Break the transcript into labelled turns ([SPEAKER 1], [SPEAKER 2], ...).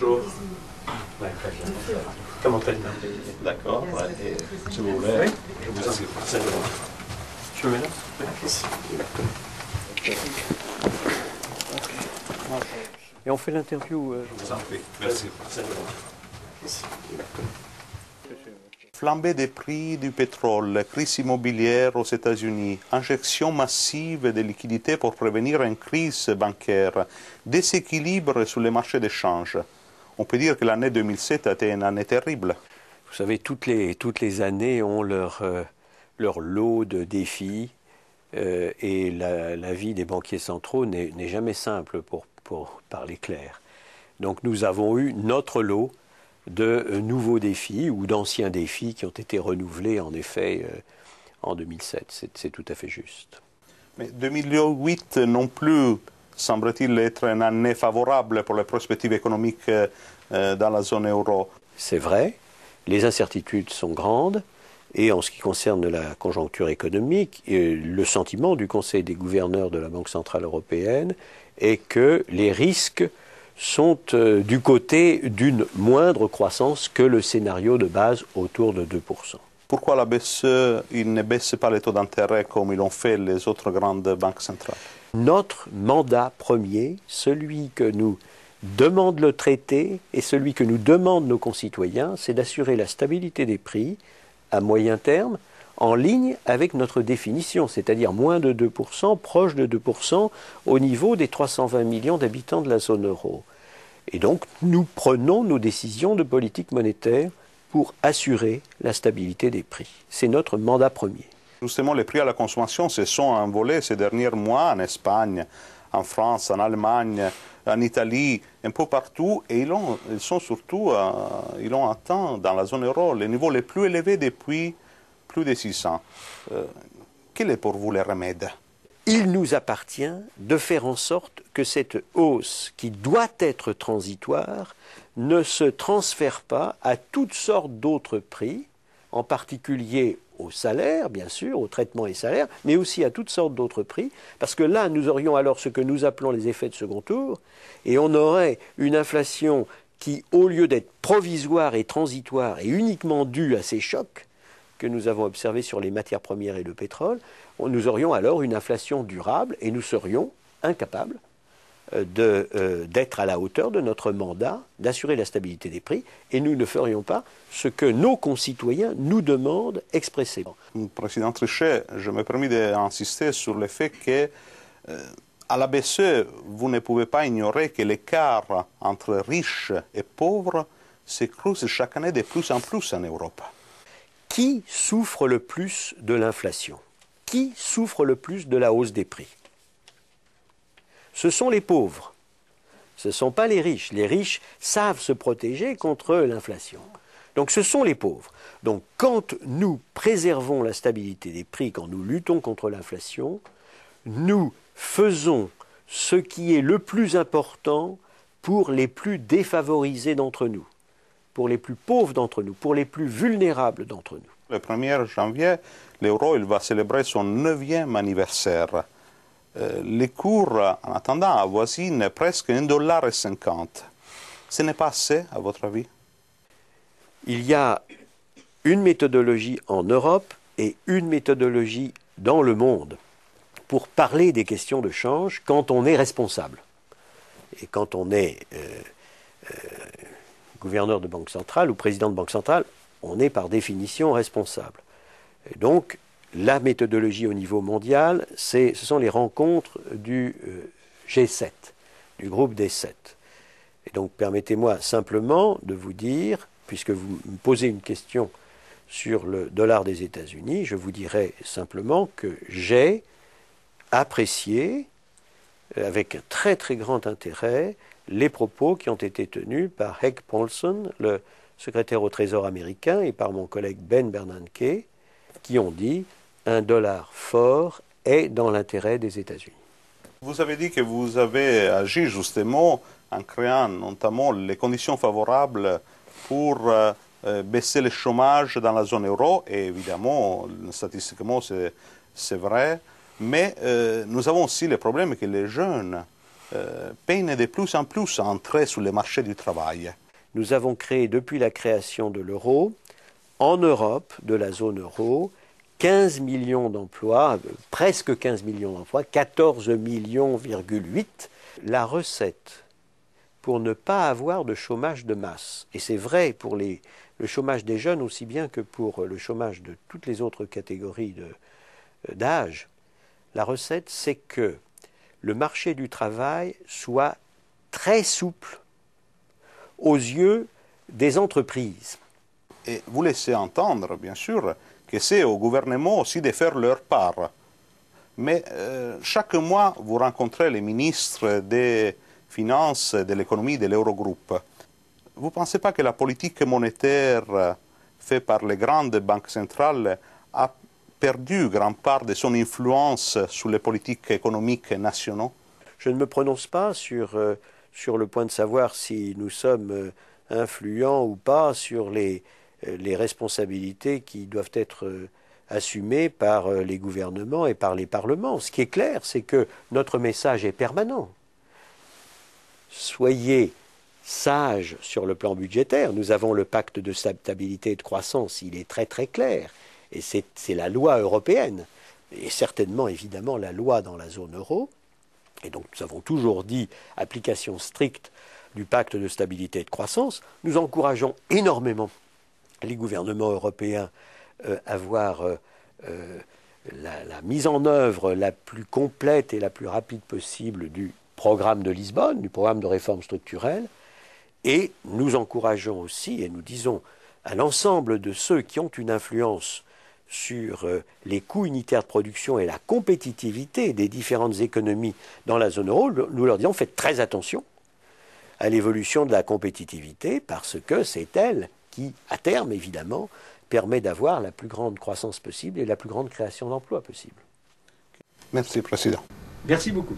[SPEAKER 1] Bonjour.
[SPEAKER 2] Ouais, très bien. Comment allez-vous?
[SPEAKER 1] D'accord. Ouais. Si vous voulez,
[SPEAKER 2] Oui.
[SPEAKER 1] je vous assure.
[SPEAKER 2] Je me mets là? Et on fait l'interview.
[SPEAKER 1] Je vous en prie. Merci.
[SPEAKER 2] D'accord.
[SPEAKER 3] Flambée des prix du pétrole, crise immobilière aux États-Unis, injection massive de liquidités pour prévenir une crise bancaire, déséquilibre sur les marchés d'échange. On peut dire que l'année 2007 a été une année terrible.
[SPEAKER 2] Vous savez, toutes les années ont leur lot de défis et la vie des banquiers centraux n'est jamais simple pour parler clair. Donc nous avons eu notre lot de nouveaux défis ou d'anciens défis qui ont été renouvelés en effet en 2007. C'est tout à fait juste.
[SPEAKER 3] Mais 2008 non plus semble-t-il être une année favorable pour les perspectives économiques dans la zone euro.
[SPEAKER 2] C'est vrai, les incertitudes sont grandes et en ce qui concerne la conjoncture économique, le sentiment du Conseil des gouverneurs de la Banque centrale européenne est que les risques sont du côté d'une moindre croissance que le scénario de base autour de 2%.
[SPEAKER 3] Pourquoi la BCE ne baisse pas les taux d'intérêt comme ils l'ont fait les autres grandes banques centrales?
[SPEAKER 2] Notre mandat premier, celui que nous demande le traité et celui que nous demandent nos concitoyens, c'est d'assurer la stabilité des prix à moyen terme en ligne avec notre définition, c'est-à-dire moins de 2%, proche de 2% au niveau des 320 millions d'habitants de la zone euro. Et donc, nous prenons nos décisions de politique monétaire pour assurer la stabilité des prix. C'est notre mandat premier.
[SPEAKER 3] Justement, les prix à la consommation se sont envolés ces derniers mois en Espagne, en France, en Allemagne, en Italie, un peu partout, et ils ont atteint dans la zone euro les niveaux les plus élevés depuis plus de 6 ans. Quel est pour vous le remède?
[SPEAKER 2] Il nous appartient de faire en sorte que cette hausse, qui doit être transitoire, ne se transfère pas à toutes sortes d'autres prix, en particulier aux salaires, bien sûr, aux traitements et salaires, mais aussi à toutes sortes d'autres prix, parce que là, nous aurions alors ce que nous appelons les effets de second tour, et on aurait une inflation qui, au lieu d'être provisoire et transitoire et uniquement due à ces chocs que nous avons observés sur les matières premières et le pétrole, nous aurions alors une inflation durable et nous serions incapables d'être à la hauteur de notre mandat, d'assurer la stabilité des prix, et nous ne ferions pas ce que nos concitoyens nous demandent expressément.
[SPEAKER 3] Président Trichet, je me permets d'insister sur le fait que à la BCE, vous ne pouvez pas ignorer que l'écart entre riches et pauvres se creuse chaque année de plus en plus en Europe.
[SPEAKER 2] Qui souffre le plus de l'inflation? Qui souffre le plus de la hausse des prix? Ce sont les pauvres. Ce ne sont pas les riches. Les riches savent se protéger contre l'inflation. Donc ce sont les pauvres. Donc quand nous préservons la stabilité des prix, quand nous luttons contre l'inflation, nous faisons ce qui est le plus important pour les plus défavorisés d'entre nous, pour les plus pauvres d'entre nous, pour les plus vulnérables d'entre nous.
[SPEAKER 3] Le 1er janvier, l'euro va célébrer son 9e anniversaire. Les cours, en attendant, avoisinent presque $1,50. Ce n'est pas assez, à votre avis?
[SPEAKER 2] Il y a une méthodologie en Europe et une méthodologie dans le monde pour parler des questions de change quand on est responsable. Et quand on est gouverneur de banque centrale ou président de banque centrale, on est par définition responsable. Et donc, la méthodologie au niveau mondial, ce sont les rencontres du G7, du groupe des 7. Et donc, permettez-moi simplement de vous dire, puisque vous me posez une question sur le dollar des États-Unis, je vous dirai simplement que j'ai apprécié, avec un très très grand intérêt, les propos qui ont été tenus par Heg Paulson, le secrétaire au Trésor américain, et par mon collègue Ben Bernanke, qui ont dit un dollar fort est dans l'intérêt des États-Unis.
[SPEAKER 3] Vous avez dit que vous avez agi justement en créant notamment les conditions favorables pour baisser le chômage dans la zone euro, et évidemment, statistiquement, c'est vrai, mais nous avons aussi le problème que les jeunes peinent de plus en plus à entrer sur le marché du travail.
[SPEAKER 2] Nous avons créé, depuis la création de l'euro, en Europe, de la zone euro, 15 millions d'emplois, presque 15 millions d'emplois, 14 millions,8. La recette pour ne pas avoir de chômage de masse, et c'est vrai pour le chômage des jeunes aussi bien que pour le chômage de toutes les autres catégories d'âge, la recette c'est que le marché du travail soit très souple aux yeux des entreprises.
[SPEAKER 3] Et vous laissez entendre, bien sûr, que c'est au gouvernement aussi de faire leur part. Mais chaque mois, vous rencontrez les ministres des Finances, de l'économie de l'Eurogroupe. Vous ne pensez pas que la politique monétaire faite par les grandes banques centrales a perdu grande part de son influence sur les politiques économiques nationales?
[SPEAKER 2] Je ne me prononce pas sur le point de savoir si nous sommes influents ou pas sur les responsabilités qui doivent être assumées par les gouvernements et par les parlements. Ce qui est clair, c'est que notre message est permanent. Soyez sages sur le plan budgétaire. Nous avons le pacte de stabilité et de croissance, il est très très clair. Et c'est la loi européenne, et certainement évidemment la loi dans la zone euro. Et donc nous avons toujours dit application stricte du pacte de stabilité et de croissance. Nous encourageons énormément les gouvernements européens à voir la mise en œuvre la plus complète et la plus rapide possible du programme de Lisbonne, du programme de réforme structurelle, et nous encourageons aussi, et nous disons à l'ensemble de ceux qui ont une influence sur les coûts unitaires de production et la compétitivité des différentes économies dans la zone euro, nous leur disons faites très attention à l'évolution de la compétitivité parce que c'est elle qui, à terme évidemment, permet d'avoir la plus grande croissance possible et la plus grande création d'emplois possible.
[SPEAKER 3] Merci, Président.
[SPEAKER 2] Merci beaucoup.